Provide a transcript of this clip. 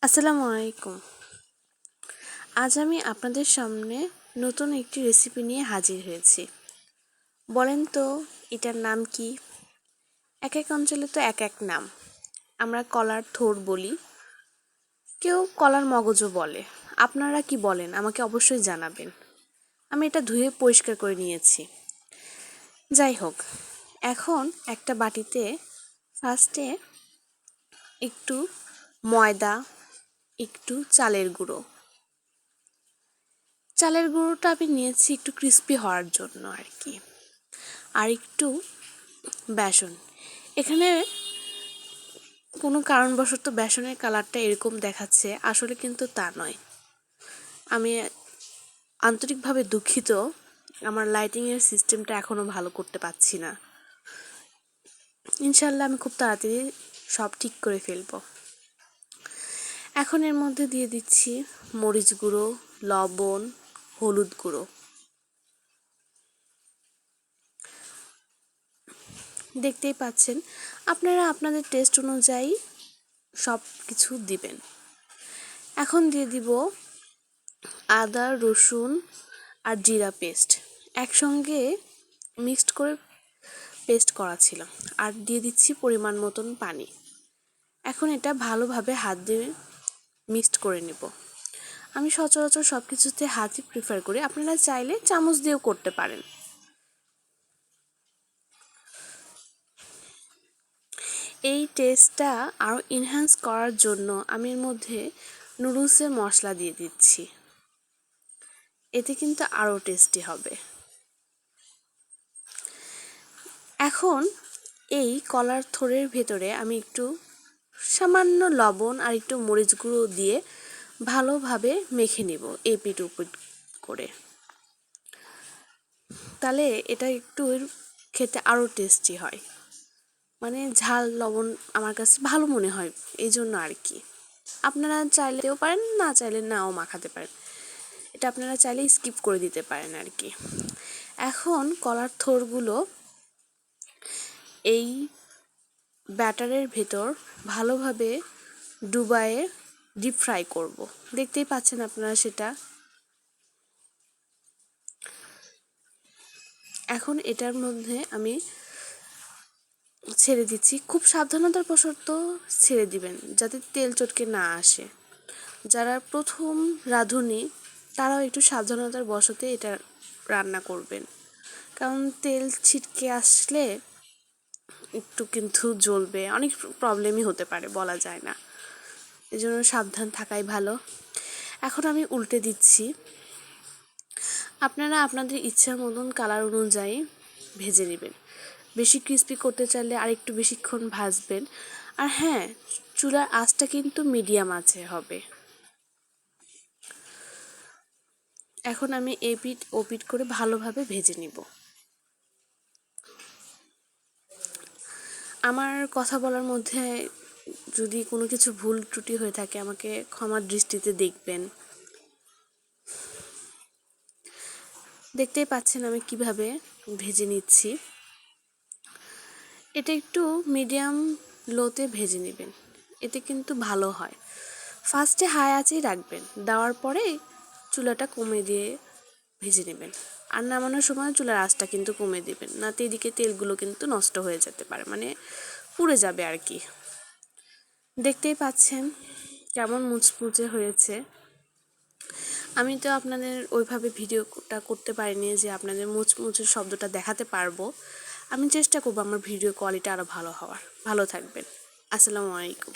আসসালামু আলাইকুম। আজ আমি আপনাদের সামনে নতুন একটি রেসিপি নিয়ে হাজির হয়েছি। বলেন তো এটার নাম কি? এক এক অঞ্চলে তো এক এক নাম। আমরা কলার থোড় বলি, কেউ কলার মগজও বলে। আপনারা কি বলেন আমাকে অবশ্যই জানাবেন। আমি এটা ধুয়ে পরিষ্কার করে নিয়েছি। যাই হোক, এখন একটা বাটিতে ফার্স্টে একটু ময়দা, একটু চালের গুঁড়োটা আমি নিয়েছি একটু ক্রিস্পি হওয়ার জন্য আর কি, আর একটু বেসন। এখানে কোনো কারণবশত বেসনের কালারটা এরকম দেখাচ্ছে, আসলে কিন্তু তা নয়। আমি আন্তরিকভাবে দুঃখিত, আমার লাইটিংয়ের সিস্টেমটা এখনও ভালো করতে পারছি না। ইনশাল্লাহ আমি খুব তাড়াতাড়ি সব ঠিক করে ফেলবো। এখন এর মধ্যে দিয়ে দিচ্ছি মরিচ গুঁড়ো, লবণ, হলুদ গুঁড়ো। দেখতেই পাচ্ছেন, আপনারা আপনাদের টেস্ট অনুযায়ী সব কিছু দিবেন। এখন দিয়ে দিব আদা, রসুন আর জিরা পেস্ট একসঙ্গে মিক্সড করে পেস্ট করা ছিল, আর দিয়ে দিচ্ছি পরিমাণ মতন পানি। এখন এটা ভালোভাবে হাত দিয়ে মিক্সড করে নেব। আমি সচরাচর সব কিছুতে হাতই প্রিফার করি, আপনারা চাইলে চামচ দিয়েও করতে পারেন। এই টেস্টটা আরও এনহ্যান্স করার জন্য আমি এর মধ্যে নুডলসের মশলা দিয়ে দিচ্ছি, এতে কিন্তু আরও টেস্টি হবে। এখন এই কলার থোড়ের ভেতরে আমি একটু সামান্য লবণ আর একটু মরিচ গুঁড়ো দিয়ে ভালোভাবে মেখে নেব এপিট ওপিট করে। তাহলে এটা একটু খেতে আরও টেস্টি হয়, মানে ঝাল লবণ আমার কাছে ভালো মনে হয়, এই জন্য আর কি। আপনারা চাইলেও পারেন, না চাইলে নাও মাখাতে পারেন, এটা আপনারা চাইলে স্কিপ করে দিতে পারেন আর কি। এখন কলার থোড়গুলো এই ব্যাটারের ভেতর ভালোভাবে ডুবায়ে ডিপ ফ্রাই করব। দেখতেই পাচ্ছেন আপনারা সেটা। এখন এটার মধ্যে আমি ছেড়ে দিচ্ছি, খুব সাবধানতার বশত ছেড়ে দিবেন যাতে তেল চটকে না আসে। যারা প্রথম রাঁধুনি তারাও একটু সাবধানতার বশতে এটা রান্না করবেন, কারণ তেল ছিটকে আসলে একটু কিন্তু জ্বলবে, অনেক প্রবলেমই হতে পারে, বলা যায় না, এই জন্য সাবধান থাকাই ভালো। এখন আমি উল্টে দিচ্ছি। আপনারা আপনাদের ইচ্ছা মতন কালার অনুযায়ী ভেজে নেবেন। বেশি ক্রিস্পি করতে চাইলে আর একটু বেশিক্ষণ ভাজবেন। আর হ্যাঁ, চুলার আঁচটা কিন্তু মিডিয়াম আছে হবে। এখন আমি এপিট ওপিট করে ভালোভাবে ভেজে নিব। আমার কথা বলার মধ্যে যদি কোনো কিছু ভুল ত্রুটি হয়ে থাকে আমাকে ক্ষমার দৃষ্টিতে দেখবেন। দেখতেই পাচ্ছেন আমি কিভাবে ভেজে নিচ্ছি। এটা একটু মিডিয়াম লোতে ভেজে নেবেন, এতে কিন্তু ভালো হয়। ফার্স্টে হাই আঁচেই রাখবেন, দেওয়ার পরে চুলাটা কমে দিয়ে ভেজে নেবেন। আর নামানোর সময় চুলার আঁচটা কিন্তু কমে দিবেন, নাতে এদিকে তেলগুলো কিন্তু নষ্ট হয়ে যেতে পারে, মানে পুড়ে যাবে আর কি। দেখতেই পাচ্ছেন কেমন মুচমুচে হয়েছে। আমি তো আপনাদের ওইভাবে ভিডিওটা করতে পারিনি যে আপনাদের মুচমুচের শব্দটা দেখাতে পারবো। আমি চেষ্টা করবো আমার ভিডিও কোয়ালিটি আরও ভালো হওয়ার। ভালো থাকবেন। আসসালামু আলাইকুম।